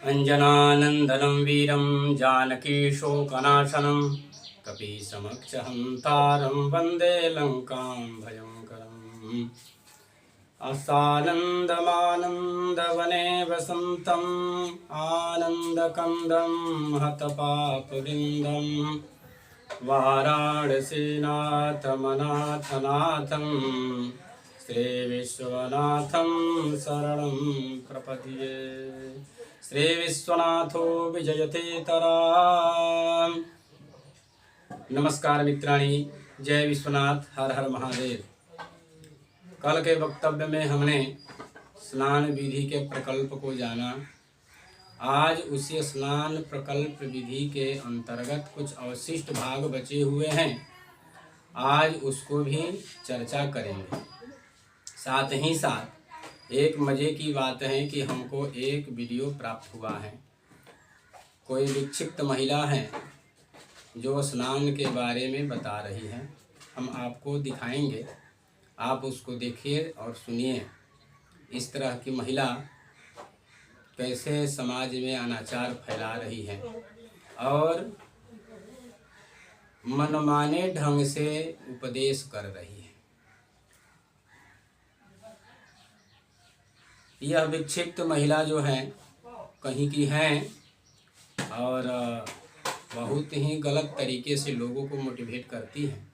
अंजनानंदनं वीरं जानकीशोकनाशनं कपीसमक्षहन्तारं वन्दे लङ्कां भयङ्करम्। असानन्दमानन्दवने वसन्तम् आनन्दकन्दं हतपापवृन्दं वाराणसीनाथमनाथनाथं श्रीविश्वनाथं शरणं प्रपद्ये। श्री विश्वनाथो विजयतेतराम। नमस्कार मित्राणी, जय विश्वनाथ, हर हर महादेव। कल के वक्तव्य में हमने स्नान विधि के प्रकल्प को जाना। आज उसी स्नान प्रकल्प विधि के अंतर्गत कुछ अवशिष्ट भाग बचे हुए हैं, आज उसको भी चर्चा करेंगे। साथ ही साथ एक मज़े की बात है कि हमको एक वीडियो प्राप्त हुआ है। कोई विक्षिप्त महिला है जो स्नान के बारे में बता रही है। हम आपको दिखाएंगे, आप उसको देखिए और सुनिए। इस तरह की महिला कैसे समाज में अनाचार फैला रही है और मनमाने ढंग से उपदेश कर रही है। यह विक्षिप्त महिला जो है कहीं की है और बहुत ही गलत तरीके से लोगों को मोटिवेट करती है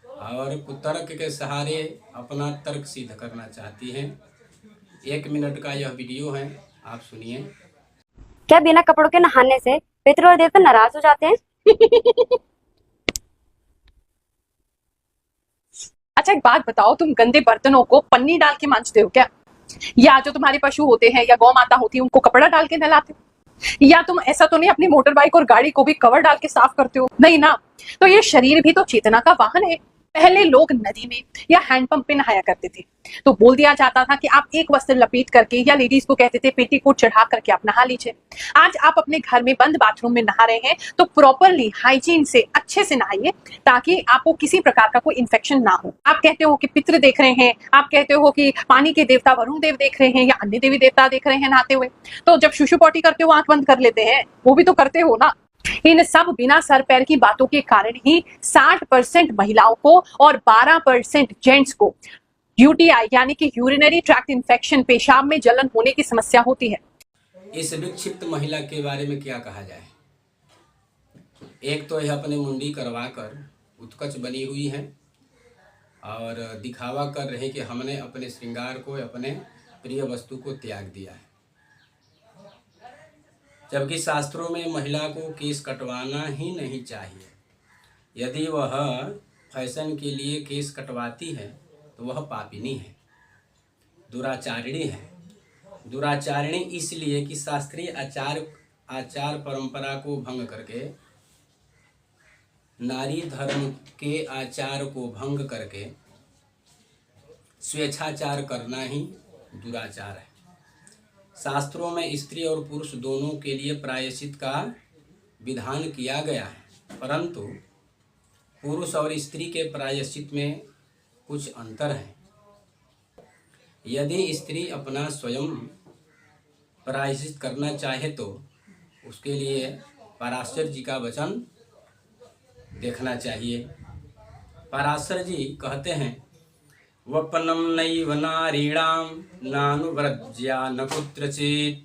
और कुतर्क के सहारे अपना तर्क सिद्ध करना चाहती है। 1 मिनट का यह वीडियो है, आप सुनिए। क्या बिना कपड़ों के नहाने से पितृ और देवता नाराज हो जाते हैं? अच्छा, एक बात बताओ, तुम गंदे बर्तनों को पन्नी डाल के मांजते हो क्या? या जो तुम्हारे पशु होते हैं या गौ माता होती है उनको कपड़ा डाल के नहलाते हो? या तुम ऐसा तो नहीं अपनी मोटर बाइक और गाड़ी को भी कवर डाल के साफ करते हो? नहीं ना। तो ये शरीर भी तो चेतना का वाहन है। पहले लोग नदी में या हैंडपंप पे नहाया करते थे, तो बोल दिया जाता था कि आप एक वस्त्र लपेट करके, या लेडीज को कहते थे पेटीकोट चढ़ा करके आप नहा लीजिए। आज आप अपने घर में बंद बाथरूम में नहा रहे हैं तो प्रॉपरली हाइजीन से अच्छे से नहाइए ताकि आपको किसी प्रकार का कोई इन्फेक्शन ना हो। आप कहते हो कि पितृ देख रहे हैं, आप कहते हो कि पानी के देवता वरुण देव देख रहे हैं या अन्य देवी देवता देख रहे हैं नहाते हुए, तो जब शुशु पॉटी करते हो आंख बंद कर लेते हैं, वो भी तो करते हो ना। इन सब बिना सर पैर की बातों के कारण ही 60% महिलाओं को और 12% जेंट्स को यूटीआई यानी कि यूरिनरी ट्रैक्ट इन्फेक्शन, पेशाब में जलन होने की समस्या होती है। इस विक्षिप्त महिला के बारे में क्या कहा जाए? एक तो यह अपने मुंडी करवा कर उत्कच बनी हुई है और दिखावा कर रहे कि हमने अपने श्रृंगार को, अपने प्रिय वस्तु को त्याग दिया है, जबकि शास्त्रों में महिला को केस कटवाना ही नहीं चाहिए। यदि वह फैशन के लिए केस कटवाती है तो वह पापिनी है, दुराचारिणी है। दुराचारिणी इसलिए कि शास्त्रीय आचार परंपरा को भंग करके, नारी धर्म के आचार को भंग करके स्वेच्छाचार करना ही दुराचार है। शास्त्रों में स्त्री और पुरुष दोनों के लिए प्रायश्चित का विधान किया गया है, परंतु पुरुष और स्त्री के प्रायश्चित में कुछ अंतर है। यदि स्त्री अपना स्वयं प्रायश्चित करना चाहे तो उसके लिए पराशर जी का वचन देखना चाहिए। पराशर जी कहते हैं, वपनम नैव नारीणां नानुव्रज्या न कुत्रचित्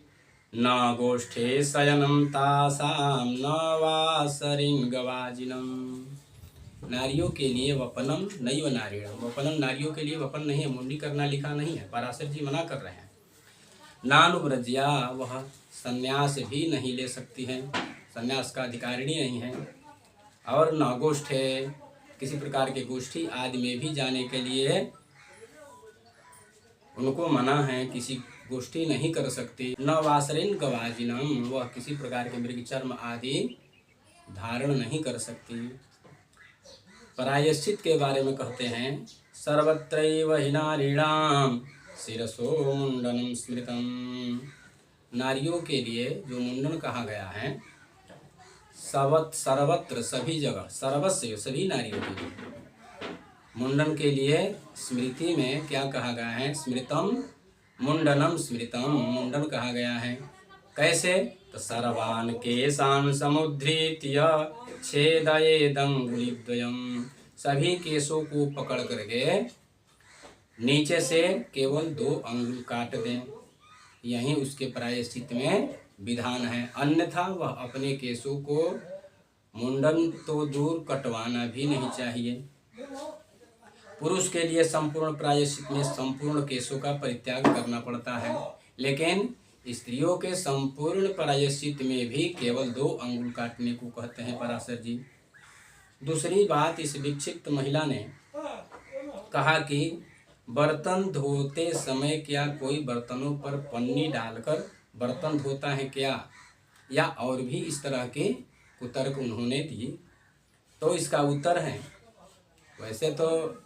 न गोष्ठे शयनं तासां न वासरिं गवाजिनं। नारियों के लिए वपनम नैव नारीणां, वपनम नारियों के लिए वपन नहीं है, मुंडी करना लिखा नहीं है। पराशर जी मना कर रहे हैं। नानुव्रज्या, वह संन्यास भी नहीं ले सकती हैं, संन्यास का अधिकारिणी नहीं है। और न गोष्ठे, किसी प्रकार के गोष्ठी आदि में भी जाने के लिए उनको मना है, किसी गोष्ठी नहीं कर सकती। न वासरिन गवाजिनम, वह किसी प्रकार के मृग चर्म आदि धारण नहीं कर सकती। प्रायश्चित के बारे में कहते हैं, सर्वत्रैव हि नारीणां शिरसो मुंडनम स्मृतम। नारियों के लिए जो मुंडन कहा गया है, सर्वत्र, सभी जगह, सर्वस्व, सभी नारियों के लिए मुंडन के लिए स्मृति में क्या कहा गया है? स्मृतम मुंडनम स्मृतम, मुंडन कहा गया है। कैसे? तो सर्वान् केशान् समुद्धृत्य छेदयेदंगुलिद्वयम्, सभी केशों को पकड़ करके नीचे से केवल 2 अंगुल काट दें। यही उसके प्रायश्चित में विधान है। अन्यथा वह अपने केशों को मुंडन तो दूर कटवाना भी नहीं चाहिए। पुरुष के लिए संपूर्ण प्रायश्चित में संपूर्ण केशों का परित्याग करना पड़ता है, लेकिन स्त्रियों के संपूर्ण प्रायश्चित में भी केवल 2 अंगुल काटने को कहते हैं पराशर जी। दूसरी बात, इस विक्षिप्त महिला ने कहा कि बर्तन धोते समय क्या कोई बर्तनों पर पन्नी डालकर बर्तन धोता है क्या, या और भी इस तरह के कुतर्क उन्होंने दिए। तो इसका उत्तर है, वैसे तो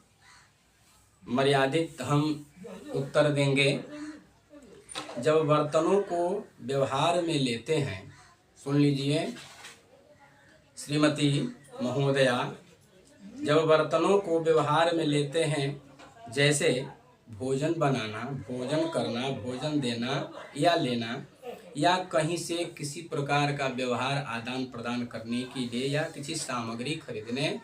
मर्यादित हम उत्तर देंगे। जब बर्तनों को व्यवहार में लेते हैं, सुन लीजिए श्रीमती महोदया, जब बर्तनों को व्यवहार में लेते हैं, जैसे भोजन बनाना, भोजन करना, भोजन देना या लेना, या कहीं से किसी प्रकार का व्यवहार आदान प्रदान करने के लिए, या किसी सामग्री खरीदने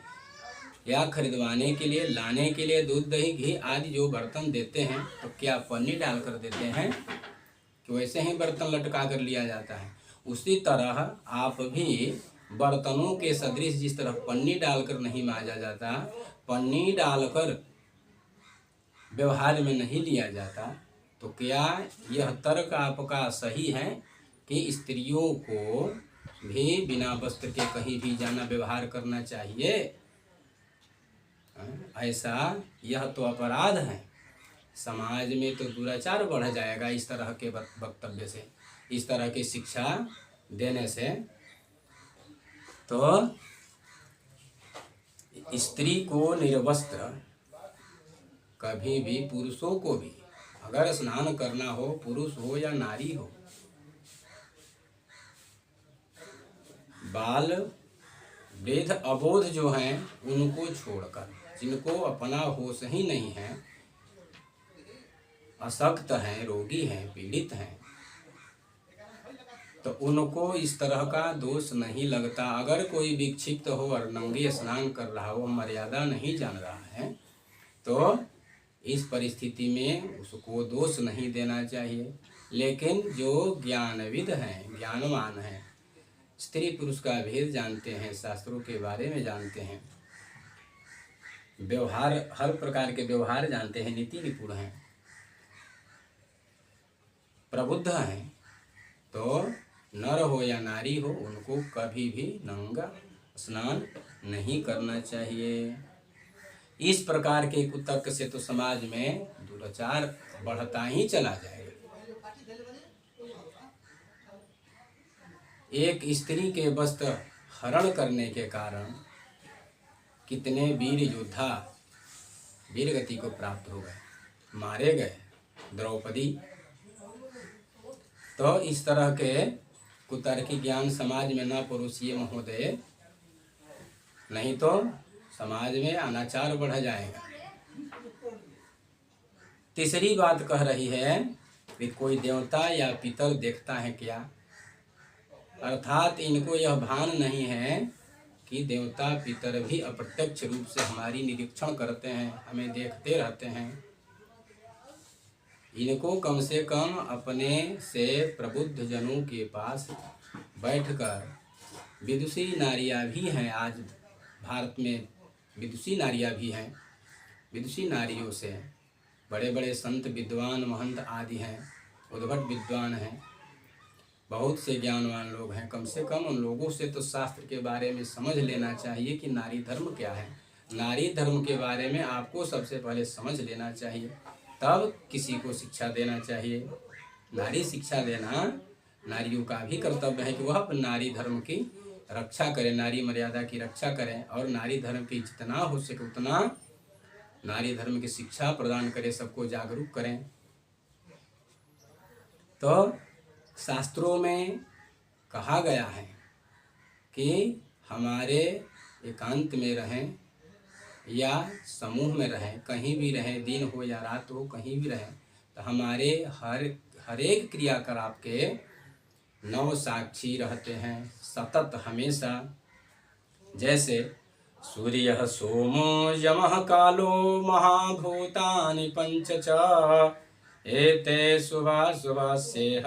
या खरीदवाने के लिए, लाने के लिए, दूध दही घी आदि जो बर्तन देते हैं, तो क्या पन्नी डालकर देते हैं कि वैसे ही बर्तन लटका कर लिया जाता है? उसी तरह आप भी बर्तनों के सदृश जिस तरह पन्नी डालकर नहीं मांजा जाता, पन्नी डालकर व्यवहार में नहीं लिया जाता, तो क्या यह तर्क आपका सही है कि स्त्रियों को भी बिना वस्त्र के कहीं भी जाना, व्यवहार करना चाहिए? ऐसा यह तो अपराध है। समाज में तो दुराचार बढ़ जाएगा इस तरह के वक्तव्य से, इस तरह की शिक्षा देने से। तो स्त्री को निर्वस्त्र कभी भी, पुरुषों को भी अगर स्नान करना हो, पुरुष हो या नारी हो, बाल वृद्ध अबोध जो हैं उनको छोड़कर, जिनको अपना होश ही नहीं है, अशक्त हैं, रोगी हैं, पीड़ित हैं, तो उनको इस तरह का दोष नहीं लगता। अगर कोई विक्षिप्त हो और नंगे स्नान कर रहा हो, मर्यादा नहीं जान रहा है, तो इस परिस्थिति में उसको दोष नहीं देना चाहिए। लेकिन जो ज्ञानविद हैं, ज्ञानवान हैं, स्त्री पुरुष का भेद जानते हैं, शास्त्रों के बारे में जानते हैं, व्यवहार, हर प्रकार के व्यवहार जानते हैं, नीति निपुण हैं, प्रबुद्ध हैं, तो नर हो या नारी हो, उनको कभी भी नंगा स्नान नहीं करना चाहिए। इस प्रकार के कुतर्क से तो समाज में दुराचार बढ़ता ही चला जाएगा। एक स्त्री के वस्त्र हरण करने के कारण कितने वीर योद्धा वीरगति को प्राप्त हो गए, मारे गए, द्रौपदी। तो इस तरह के कुतर्की ज्ञान समाज में न परोसिए महोदय, नहीं तो समाज में अनाचार बढ़ जाएगा। तीसरी बात कह रही है कि कोई देवता या पितर देखता है क्या, अर्थात इनको यह भान नहीं है कि देवता पितर भी अप्रत्यक्ष रूप से हमारी निरीक्षण करते हैं, हमें देखते रहते हैं। इनको कम से कम अपने से प्रबुद्ध जनों के पास बैठकर, विदुषी नारियां भी हैं, आज भारत में विदुषी नारियां भी हैं, विदुषी नारियों से बड़े बड़े संत विद्वान महंत आदि हैं, उद्भट विद्वान हैं, बहुत से ज्ञानवान लोग हैं। कम से कम उन लोगों से तो शास्त्र के बारे में समझ लेना चाहिए कि नारी धर्म क्या है। नारी धर्म के बारे में आपको सबसे पहले समझ लेना चाहिए, तब किसी को शिक्षा देना चाहिए। नारी शिक्षा देना नारियों का भी कर्तव्य है कि वह नारी धर्म की रक्षा करें, नारी मर्यादा की रक्षा करें, और नारी धर्म की जितना हो सके उतना नारी धर्म की शिक्षा प्रदान करें, सबको जागरूक करें। तो शास्त्रों में कहा गया है कि हमारे एकांत में रहें या समूह में रहें, कहीं भी रहें, दिन हो या रात हो, कहीं भी रहें, तो हमारे हर एक क्रियाकलाप के नव साक्षी रहते हैं सतत हमेशा। जैसे सूर्य सोमो यमः कालो महाभूतानि पंच च एते शुभाशुभस्येह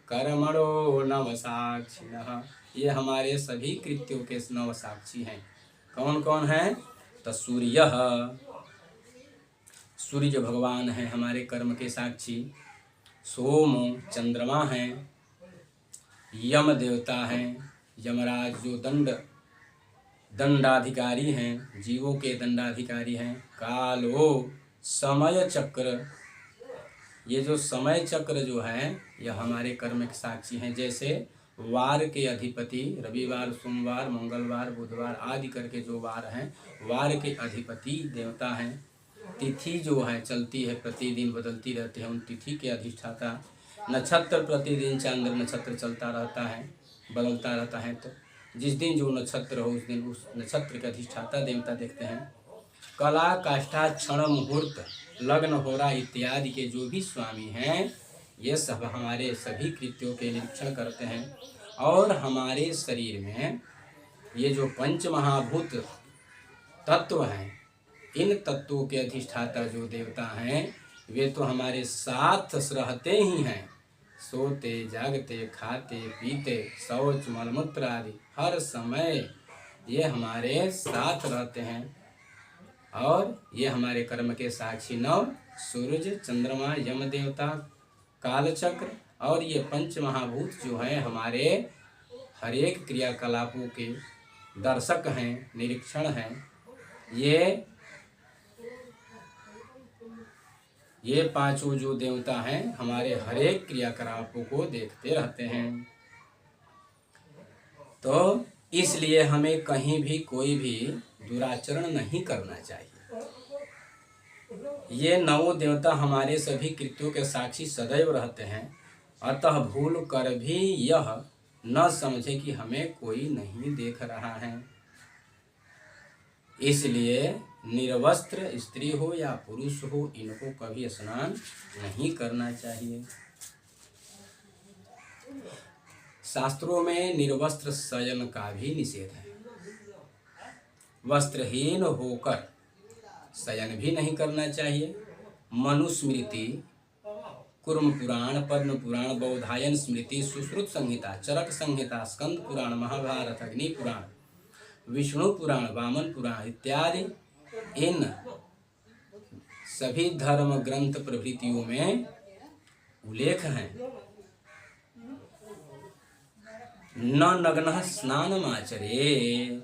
कर्मणो नव साक्षिणः। ये हमारे सभी कृत्यों के नव साक्षी हैं। कौन कौन हैं? तो सूर्य भगवान हैं हमारे कर्म के साक्षी, सोम चंद्रमा हैं, यम देवता हैं, यमराज जो दंडाधिकारी हैं, जीवों के दंडाधिकारी हैं, कालो समय चक्र, ये जो समय चक्र जो है यह हमारे कर्म के साक्षी हैं। जैसे वार के अधिपति रविवार, सोमवार, मंगलवार, बुधवार आदि करके जो वार हैं, वार के अधिपति देवता हैं। तिथि जो है चलती है, प्रतिदिन बदलती रहती है, उन तिथि के अधिष्ठाता। नक्षत्र प्रतिदिन चांद्र नक्षत्र चलता रहता है, बदलता रहता है, तो जिस दिन जो नक्षत्र हो उस दिन उस नक्षत्र के अधिष्ठाता देवता देखते हैं। कला, काष्ठा, क्षण, मुहूर्त, लग्न, होरा इत्यादि के जो भी स्वामी हैं, ये सब हमारे सभी कृत्यों के निरीक्षण करते हैं। और हमारे शरीर में ये जो पंच महाभूत तत्व हैं, इन तत्वों के अधिष्ठाता जो देवता हैं वे तो हमारे साथ रहते ही हैं। सोते, जागते, खाते, पीते, शौच, मलमूत्र आदि हर समय ये हमारे साथ रहते हैं। और ये हमारे कर्म के साक्षी नव सूरज, चंद्रमा, यम देवता, कालचक्र और ये पंच महाभूत जो है हमारे हर एक क्रियाकलापों के दर्शक हैं, निरीक्षण हैं। ये पांचों जो देवता हैं हमारे हर एक क्रियाकलापों को देखते रहते हैं। तो इसलिए हमें कहीं भी कोई भी दुराचरण नहीं करना चाहिए। ये नवो देवता हमारे सभी कृत्यों के साक्षी सदैव रहते हैं। अतः भूल कर भी यह न समझे कि हमें कोई नहीं देख रहा है। इसलिए निर्वस्त्र स्त्री हो या पुरुष हो, इनको कभी स्नान नहीं करना चाहिए। शास्त्रों में निर्वस्त्र शयन का भी निषेध है। वस्त्रहीन होकर शयन भी नहीं करना चाहिए। मनुस्मृति, कुर्म पुराण, पद्म पुराण, बौधायन स्मृति, सुश्रुत संहिता, चरक संहिता, स्कंद पुराण, महाभारत, अग्नि पुराण, विष्णु पुराण, वामन पुराण इत्यादि इन सभी धर्म ग्रंथ प्रभृतियों में उल्लेख हैं। न नग्नः स्नानमाचरे,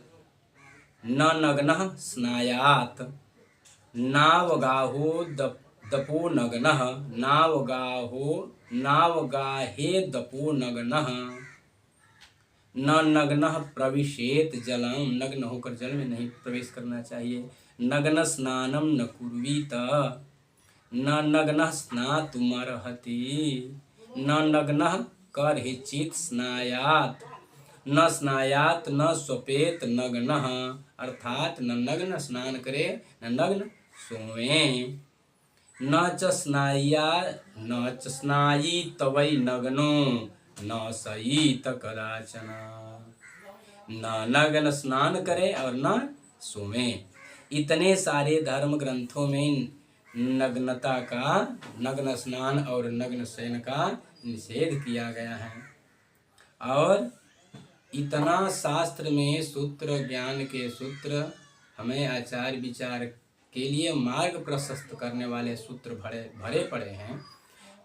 न नग्नः स्नायात्, नावगाहो दपो नग्नः, नावगाहे दपो नग्नः, न नग्नः प्रविशेत जलम, नग्न होकर जल में नहीं प्रवेश करना चाहिए। नग्न स्नानम न कुर्वीत, न नग्नः स्नातुमर्हति, न नग्नः कर्हिचित् स्नायात्, न स्नायात् न स्वपेत नग्नः, अर्थात न नग्न स्नान करे न नग्न सोवे। न च स्नायीत वै नग्नो न सईत कदाचन, न नग्न स्नान करे और न सोवे। इतने सारे धर्म ग्रंथों में नग्नता का, नग्न स्नान और नग्न शयन का निषेध किया गया है। और इतना शास्त्र में सूत्र, ज्ञान के सूत्र, हमें आचार विचार के लिए मार्ग प्रशस्त करने वाले सूत्र भरे पड़े हैं।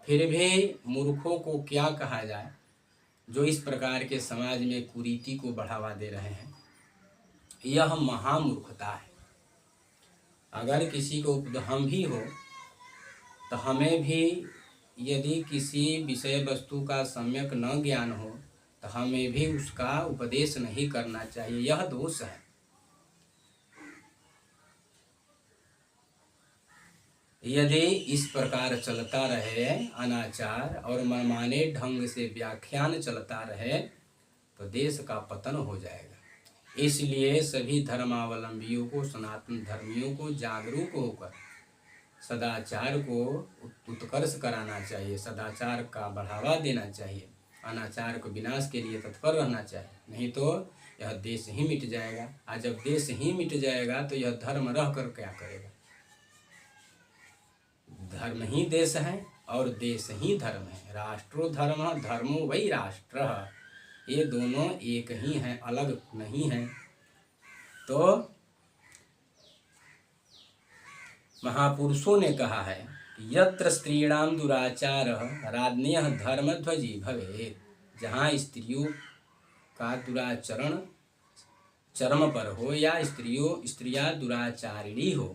फिर भी मूर्खों को क्या कहा जाए जो इस प्रकार के समाज में कुरीति को बढ़ावा दे रहे हैं। यह महामूर्खता है। अगर किसी को हम भी हो तो हमें भी यदि किसी विषय वस्तु का सम्यक न ज्ञान हो तो हमें भी उसका उपदेश नहीं करना चाहिए। यह दोष है। यदि इस प्रकार चलता रहे, अनाचार और मनमाने ढंग से व्याख्यान चलता रहे तो देश का पतन हो जाएगा। इसलिए सभी धर्मावलंबियों को, सनातन धर्मियों को जागरूक होकर सदाचार को उत्कर्ष कराना चाहिए, सदाचार का बढ़ावा देना चाहिए। अनाचार को विनाश के लिए तत्पर रहना चाहिए, नहीं तो यह देश ही मिट जाएगा। और जब देश ही मिट जाएगा तो यह धर्म रह कर क्या करेगा। धर्म ही देश है और देश ही धर्म है। राष्ट्रो धर्म धर्मो वही राष्ट्र, ये दोनों एक ही हैं, अलग नहीं हैं। तो महापुरुषों ने कहा है यत्र स्त्रीणाम दुराचार राज्ञः धर्मध्वजी भवेत्, जहाँ स्त्रियों का दुराचरण चरम पर हो या स्त्रियां दुराचारिणी हो,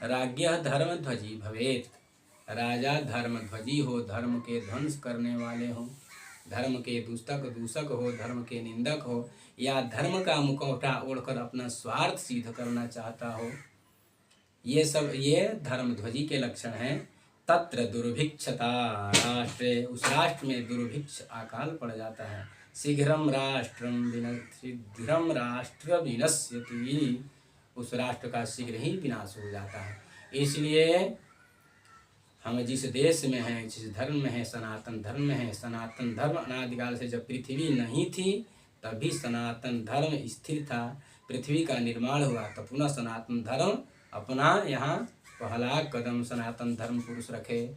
राज्ञः धर्मध्वजी भवेत्, राजा धर्मध्वजी हो, धर्म के ध्वंस करने वाले हो, धर्म के दूषक हो, धर्म के निंदक हो, या धर्म का मुखौटा ओढ़कर अपना स्वार्थ सिद्ध करना चाहता हो, ये धर्मध्वजी के लक्षण हैं। तत्र दुर्भिक्षता राष्ट्रे, उस राष्ट्र में दुर्भिक्ष अकाल पड़ जाता है। शीघ्रम राष्ट्र विनश्यति, उस राष्ट्र का शीघ्र ही विनाश हो जाता है। इसलिए हम जिस देश में हैं, जिस धर्म में हैं, सनातन धर्म में हैं। सनातन धर्म अनादिकाल से, जब पृथ्वी नहीं थी तभी सनातन धर्म स्थिर था। पृथ्वी का निर्माण हुआ तो पुनः सनातन धर्म अपना यहाँ पहला कदम सनातन धर्म पुरुष रखे।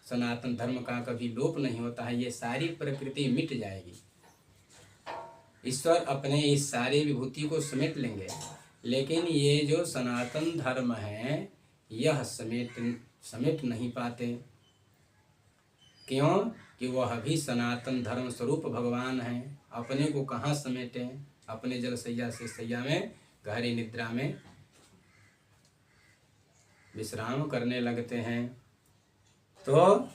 सनातन धर्म का कभी लोप नहीं होता है। ये सारी प्रकृति मिट जाएगी, ईश्वर अपने इस सारी विभूति को समेट लेंगे, लेकिन ये जो सनातन धर्म है यह समेट नहीं पाते। क्यों? कि वह भी सनातन धर्म स्वरूप भगवान है। अपने को कहाँ समेटें? अपने जल सैया से सैया में गहरी निद्रा में विश्राम करने लगते हैं। तो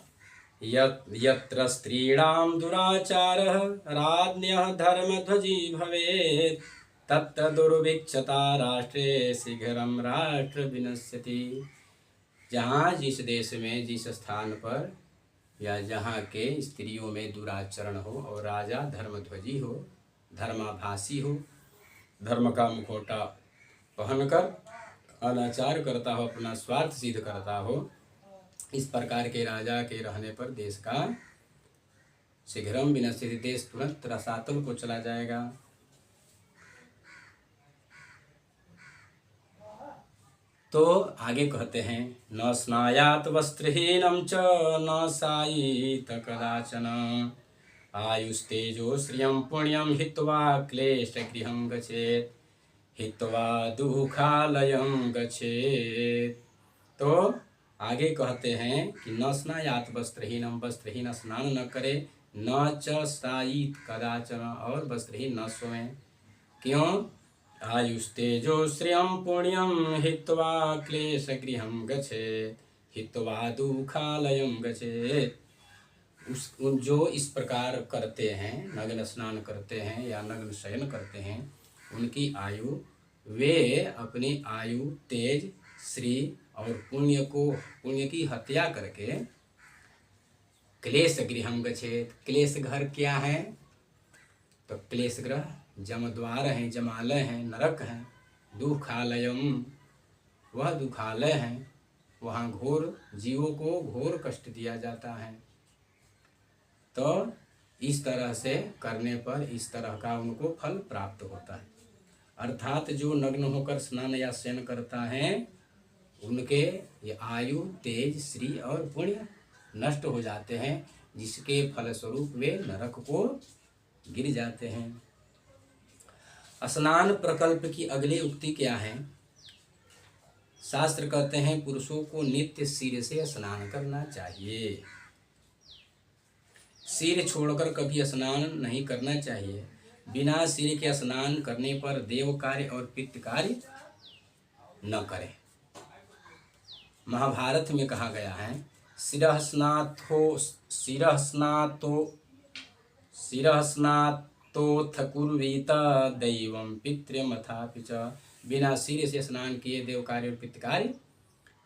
यत्र स्त्रीणाम दुराचारः राज्ञः धर्मध्वजी भवेत्, तत्र दुर्भिक्षता राष्ट्रे शीघ्रम राष्ट्र विनश्यति। जहाँ जिस देश में, जिस स्थान पर या जहाँ के स्त्रियों में दुराचरण हो और राजा धर्मध्वजी हो, धर्माभासी हो, धर्म का मुखौटा पहनकर अनाचार करता हो, अपना स्वार्थ सिद्ध करता हो, इस प्रकार के राजा के रहने पर देश का शीघ्रम विनश्यति, देश तुरंत रसातल को चला जाएगा। तो आगे कहते हैं न स्नायात वस्त्रहीनम च न सायीत कदाचन, आयुस्तेजो श्रियं पुण्यं हित्वा क्लेशगृहं गच्छेत्, हित्वा दुःखालयं गच्छेत्। तो आगे कहते हैं कि न स्नायात वस्त्रहीनम, वस्त्रहीन स्नान न करे, न च सायीत कदाचन, और वस्त्रहीन न सोएं। क्यों? आयुस्तेजो श्रियं पुण्यं हित्वा क्लेशगृहं गच्छेत्, हित्वा दुःखालयं गच्छेत्। जो इस प्रकार करते हैं, नग्न स्नान करते हैं या नग्न शयन करते हैं, उनकी आयु, वे अपनी आयु, तेज, श्री और पुण्य की हत्या करके क्लेश गृहं गच्छेत्। क्लेश घर क्या है? तो क्लेश ग्रह जमद्वार हैं, जमालय हैं, नरक हैं। दुखालयम, वह दुखालय है, वहाँ घोर जीवों को घोर कष्ट दिया जाता है। तो इस तरह से करने पर इस तरह का उनको फल प्राप्त होता है। अर्थात जो नग्न होकर स्नान या शयन करता है उनके ये आयु, तेज, श्री और पुण्य नष्ट हो जाते हैं, जिसके फलस्वरूप वे नरक को गिर जाते हैं। स्नान प्रकल्प की अगली उक्ति क्या है? शास्त्र कहते हैं पुरुषों को नित्य सिर से स्नान करना चाहिए। सिर छोड़कर कभी स्नान नहीं करना चाहिए। बिना सिर के स्नान करने पर देव कार्य और पितृ कार्य न करें। महाभारत में कहा गया है शिरः स्नातोऽथ कुर्वीत दैवं पितृमथापि च। बिना सिर से स्नान किए देव कार्य और पितृ कार्य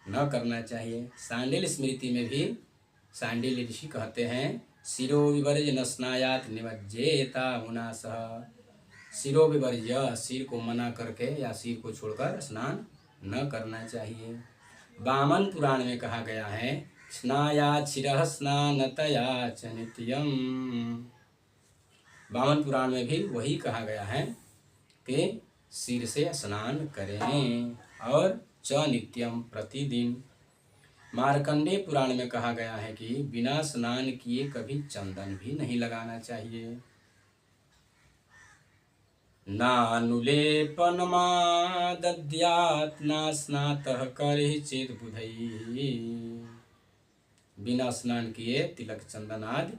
न करना चाहिए। सांडिल्य स्मृति में भी सांडिल्य ऋषि कहते हैं शिरो विवर्ज न स्नायात निमज्जेता मुना सह। शिरो विवर्ज्य, सिर को मना करके या सिर को छोड़कर स्नान न करना चाहिए। वामन पुराण में कहा गया है स्नाया शिरः स्नानतया च नित्यम। वामन पुराण में भी वही कहा गया है कि सिर से स्नान करें और च नित्यम प्रतिदिन। मार्कंडेय पुराण में कहा गया है कि बिना स्नान किए कभी चंदन भी नहीं लगाना चाहिए। नानुलेपनमादद्यात् न स्नातः करहिचित् बुधैः। बिना स्नान किए तिलक चंदन आदि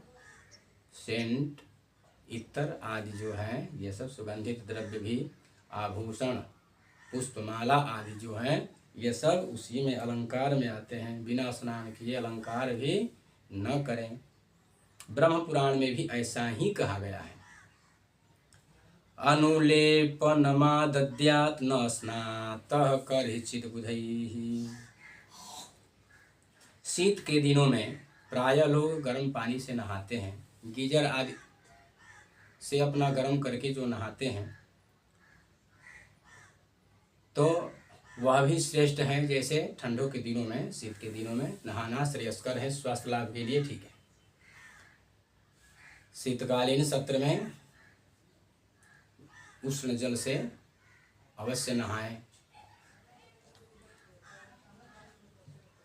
सेंट इत्र आदि जो है ये सब सुगंधित द्रव्य भी आभूषण पुष्पमाला आदि जो है ये सब उसी में अलंकार में आते हैं। बिना स्नान किए अलंकार भी न करें। ब्रह्म पुराण में भी ऐसा ही कहा गया है। अनुलेपनमादद्यात् न स्नातः करहिचित् बुधैः। शीत के दिनों में प्रायः लोग गर्म पानी से नहाते हैं। गीजर आदि से अपना गर्म करके जो नहाते हैं तो वह भी श्रेष्ठ है। जैसे ठंडों के दिनों में, शीत के दिनों में नहाना श्रेयस्कर है, स्वास्थ्य लाभ के लिए ठीक है। शीतकालीन सत्र में उष्ण जल से अवश्य नहाएं।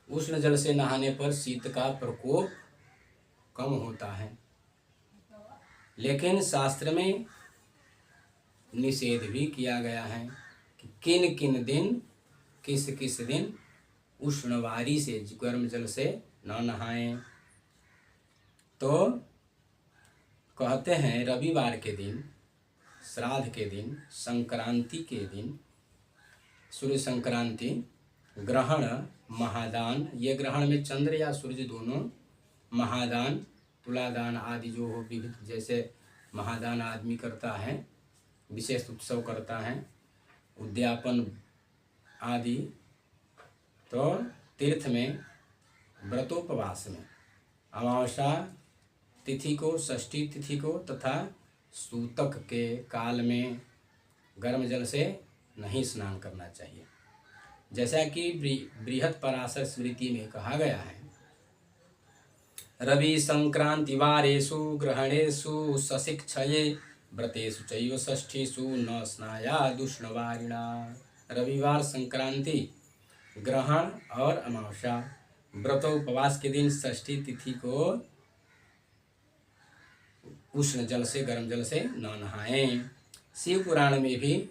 उष्ण जल से नहाने पर शीत का प्रकोप कम होता है। लेकिन शास्त्र में निषेध भी किया गया है कि किन किन दिन किस किस दिन उष्णवारी से गर्म जल से न नहाएं। तो कहते हैं रविवार के दिन, श्राद्ध के दिन, संक्रांति के दिन, सूर्य संक्रांति, ग्रहण, महादान, ये ग्रहण में चंद्र या सूर्य दोनों, महादान, तुलादान आदि जो हो विविध, जैसे महादान आदमी करता है, विशेष उत्सव करता है, उद्यापन आदि। तो तीर्थ में, व्रतोपवास में, अमावस्या तिथि को, षष्ठी तिथि को तथा सूतक के काल में गर्म जल से नहीं स्नान करना चाहिए। जैसा कि बृहत् पराशर स्मृति में कहा गया है, रवि संक्रांति वारेषु ग्रहणेषु सशिक्षये व्रतेषु चैव षष्ठीषु न स्नायाद् उष्णवारिणा। रविवार, संक्रांति, ग्रहण और अमावस्या, व्रतोपवास के दिन, षष्ठी तिथि को उष्ण जल से, गर्म जल से न नहाएं। शिव पुराण में भी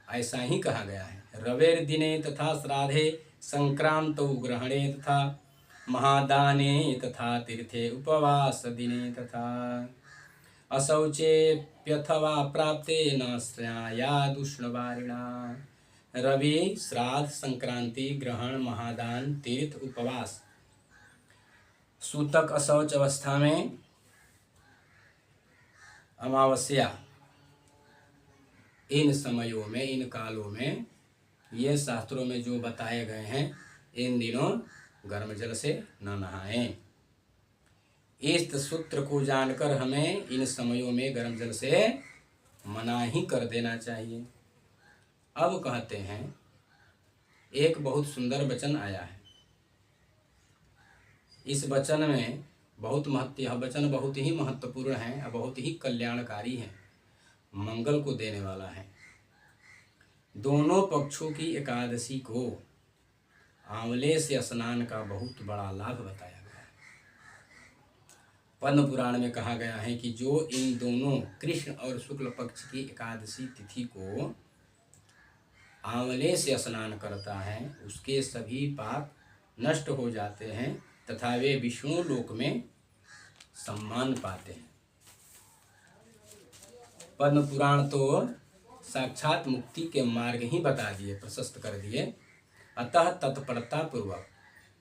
ऐसा ही कहा गया है। रवेर दिने तथा श्राद्धे संक्रांतौ ग्रहणे तथा महादाने तथा तीर्थे उपवास दिने तथा अशौचेप्यथवा प्राप्ते न स्नायाद् उष्णवारिणा। रवि, श्राद्ध, संक्रांति, ग्रहण, महादान, तीर्थ, उपवास, सूतक, अशौच अवस्था में, अमावस्या, इन समयों में, इन कालों में, ये शास्त्रों में जो बताए गए हैं, इन दिनों गर्म जल से न नहाएं। इस सूत्र को जानकर हमें इन समयों में गर्म जल से मना ही कर देना चाहिए। अब कहते हैं, एक बहुत सुंदर वचन आया है। इस वचन में यह वचन बहुत ही महत्वपूर्ण है और बहुत ही कल्याणकारी है, मंगल को देने वाला है। दोनों पक्षों की एकादशी को आंवले से स्नान का बहुत बड़ा लाभ बताया गया है। पद्म पुराण में कहा गया है कि जो इन दोनों कृष्ण और शुक्ल पक्ष की एकादशी तिथि को आंवले से स्नान करता है, उसके सभी पाप नष्ट हो जाते हैं तथा वे विष्णु लोक में सम्मान पाते हैं। पद्म पुराण तो साक्षात मुक्ति के मार्ग ही बता दिए, प्रशस्त कर दिए। अतः तत्परता पूर्वक,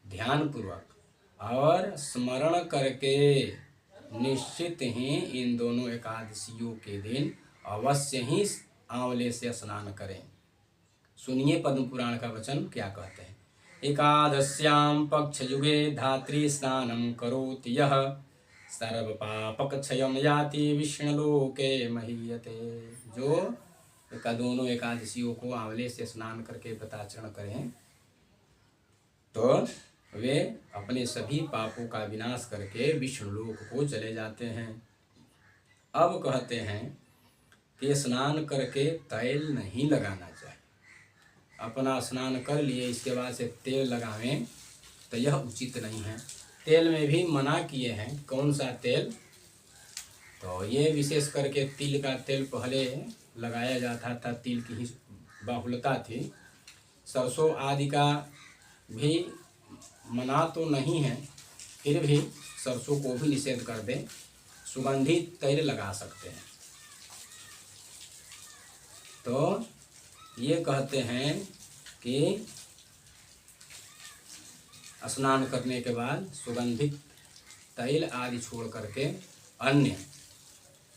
ध्यान पूर्वक और स्मरण करके निश्चित ही इन दोनों एकादशियों के दिन अवश्य ही आंवले से स्नान करें। सुनिए पद्म पुराण का वचन क्या कहते हैं। एकादश्याम पक्ष युगे धात्री स्नानम करोति यः सर्व पापक क्षयम याति विष्णुलोके महीयते। जो दोनों एकादशियों को आंवले से स्नान करके व्रताचरण करें तो वे अपने सभी पापों का विनाश करके विष्णु लोक को चले जाते हैं। अब कहते हैं कि स्नान करके तेल नहीं लगाना चाहिए। अपना स्नान कर लिए इसके बाद से तेल लगावें तो यह उचित नहीं है। तेल में भी मना किए हैं। कौन सा तेल? तो ये विशेष करके तिल का तेल पहले लगाया जाता था, तिल की ही बाहुल्यता थी। सरसों आदि का भी मना तो नहीं है, फिर भी सरसों को भी निषेध कर दें। सुगंधित तेल लगा सकते हैं। तो ये कहते हैं कि स्नान करने के बाद सुगंधित तेल आदि छोड़ करके अन्य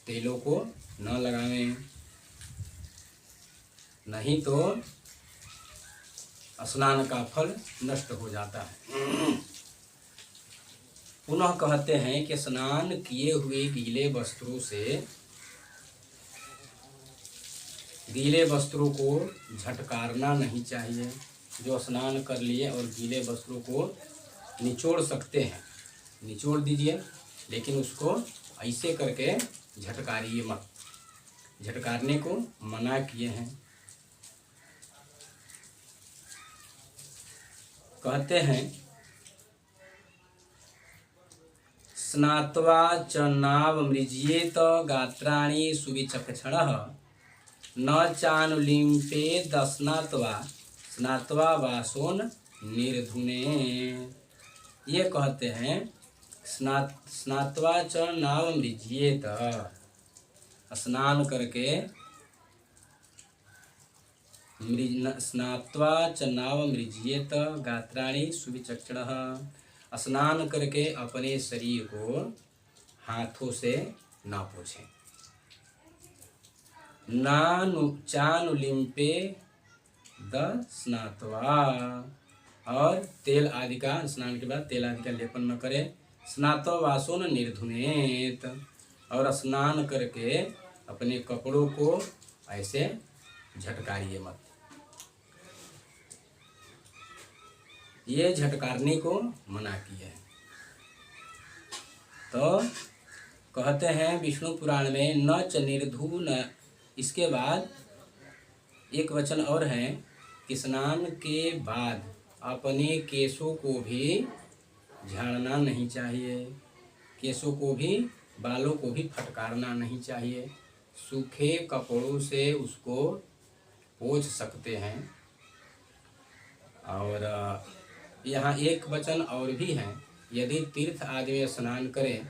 तेलों को न लगावें, नहीं तो स्नान का फल नष्ट हो जाता है। पुनः कहते हैं कि स्नान किए हुए गीले वस्त्रों को झटकारना नहीं चाहिए। जो स्नान कर लिए और गीले वस्त्रों को निचोड़ सकते हैं, निचोड़ दीजिए, लेकिन उसको ऐसे करके झटकारिए मत। झटकारने को मना किए हैं। कहते हैं स्नात्वा च नावमृज्येत गात्राणि सुविचक्षणः न चानुलिम्पेद स्नात्वा वासोन निर्धुने। ये कहते हैं स्नात्वा च नावमृज्येत, स्नान करके स्नात्वा च नावमृज्येत गात्राणि सुविचक्षणः, स्नान करके अपने शरीर को हाथों से ना पोछें। चानुलिम्पे द स्नात्वा, और तेल आदि का, स्नान के बाद तेल आदि का लेपन न करें। स्नात्वा वासोन निर्धुनेत, और स्नान करके अपने कपड़ों को ऐसे झटकारिए मत। ये झटकारने को मना किया है। तो कहते हैं विष्णु पुराण में न च निर्धू न, इसके बाद एक वचन और है कि स्नान के बाद अपने केशों को भी झाड़ना नहीं चाहिए, केशों को भी, बालों को भी फटकारना नहीं चाहिए। सूखे कपड़ों से उसको पोंछ सकते हैं। और यहाँ एक वचन और भी है, यदि तीर्थ आदि में स्नान करें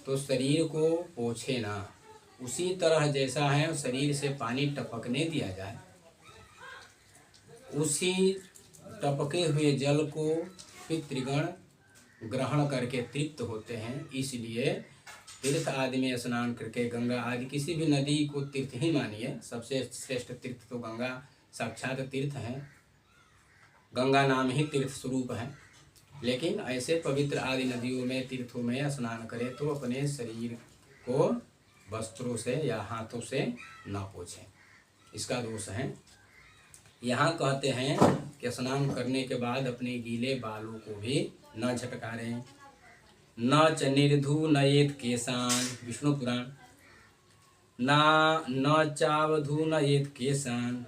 तो शरीर को पोंछे ना, उसी तरह जैसा है शरीर से पानी टपकने दिया जाए, उसी टपके हुए जल को पितृगण ग्रहण करके तृप्त होते हैं। इसलिए तीर्थ आदि में स्नान करके, गंगा आदि किसी भी नदी को तीर्थ ही मानिए, सबसे श्रेष्ठ तीर्थ तो गंगा साक्षात तीर्थ है। गंगा नाम ही तीर्थ स्वरूप है। लेकिन ऐसे पवित्र आदि नदियों में, तीर्थों में स्नान करें तो अपने शरीर को वस्त्रों से या हाथों से न पोछें, इसका दोष है। यहाँ कहते हैं कि स्नान करने के बाद अपने गीले बालों को भी न झटकारें। न च निर्धू नयेत केशान, विष्णु पुराण। न चावधू नयेत केशान,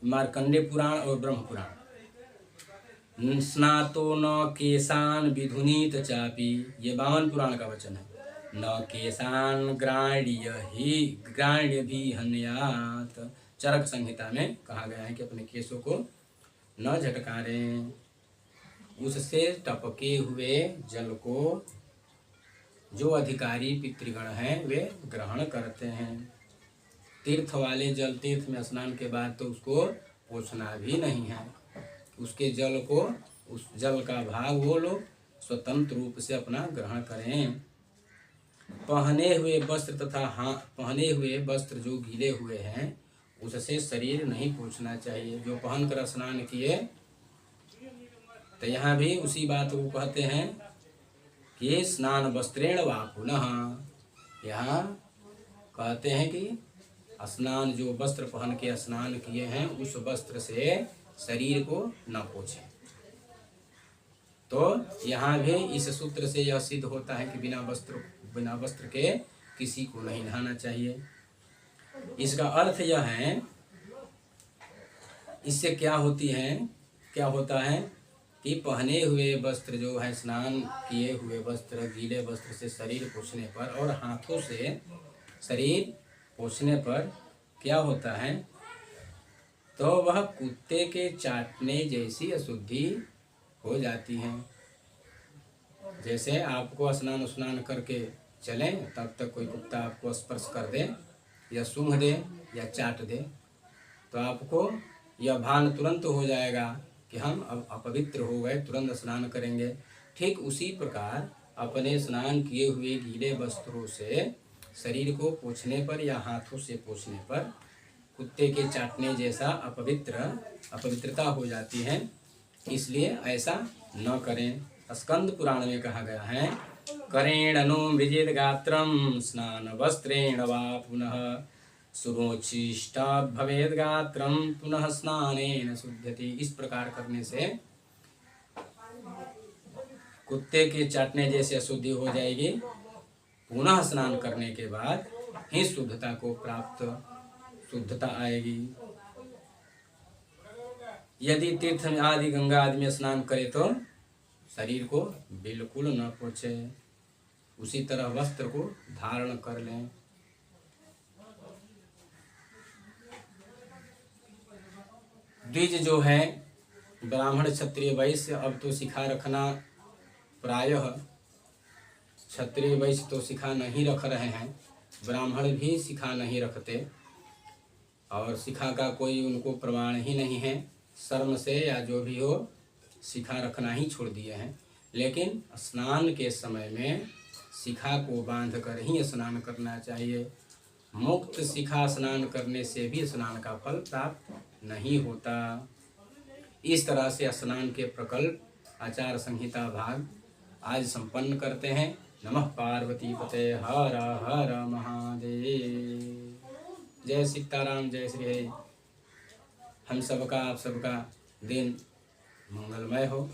मार्कंडे पुराण और ब्रह्म पुराण। स्नातो न केशान विधुनीत चापी, ये 52 पुराण का वचन है। न केशान ग्राण्य भी हन्यात, चरक संहिता में कहा गया है कि अपने केशों को न झटकारें, उससे टपके हुए जल को जो अधिकारी पितृगण हैं वे ग्रहण करते हैं। तीर्थ वाले जल, तीर्थ में स्नान के बाद तो उसको पोंछना भी नहीं है। उसके जल को, उस जल का भाग वो लोग स्वतंत्र रूप से अपना ग्रहण करें। पहने हुए वस्त्र जो गीले हुए हैं उससे शरीर नहीं पोंछना चाहिए। जो पहन कर स्नान किए, तो यहाँ भी उसी बात को कहते हैं कि स्नान वस्त्रेण वा पुनः, यहाँ कहते हैं कि स्नान, जो वस्त्र पहन के स्नान किए हैं उस वस्त्र से शरीर को न पोंछें। तो यहाँ भी इस सूत्र से यह सिद्ध होता है कि बिना वस्त्र के किसी को नहीं नहाना चाहिए। इसका अर्थ यह है, इससे क्या होता है कि पहने हुए वस्त्र जो है, स्नान किए हुए वस्त्र, गीले वस्त्र से शरीर पोंछने पर और हाथों से शरीर पोंछने पर क्या होता है, तो वह कुत्ते के चाटने जैसी अशुद्धि हो जाती है। जैसे आपको स्नान करके चलें, तब तक कोई कुत्ता आपको स्पर्श कर दे या सूंघ दे या चाट दे, तो आपको यह भान तुरंत हो जाएगा कि हम अब अपवित्र हो गए, तुरंत स्नान करेंगे। ठीक उसी प्रकार अपने स्नान किए हुए गीले वस्त्रों से शरीर को पोंछने पर या हाथों से पोंछने पर कुत्ते के चाटने जैसा अपवित्रता हो जाती है। इसलिए ऐसा न करें। स्कंद पुराण में कहा गया है, करेण नो विजित गात्रम स्नान वस्त्रेण वा पुनः सुरोचिष्टात् भवेद गात्रम पुनः स्नानेन शुध्यति। इस प्रकार करने से कुत्ते के चाटने जैसे अशुद्धि हो जाएगी, पुनः स्नान करने के बाद ही शुद्धता आएगी। यदि तीर्थ आदि गंगा आदि में स्नान करे तो शरीर को बिल्कुल न पोंछे, उसी तरह वस्त्र को धारण कर लें। द्विज जो है, ब्राह्मण क्षत्रिय वैश्य, अब तो सिखा रखना प्रायः क्षत्रिय वैश्य तो सिखा नहीं रख रहे हैं, ब्राह्मण भी सिखा नहीं रखते और सिखा का कोई उनको प्रमाण ही नहीं है। शर्म से या जो भी हो सिखा रखना ही छोड़ दिए हैं। लेकिन स्नान के समय में शिखा को बांध कर ही स्नान करना चाहिए। मुक्त शिखा स्नान करने से भी स्नान का फल प्राप्त नहीं होता। इस तरह से स्नान के प्रकल्प आचार संहिता भाग आज संपन्न करते हैं। नमः पार्वती पते हर हर महादेव। जय सीताराम, जय श्री हरि। हम सबका आप सबका दिन मंगलमय हो।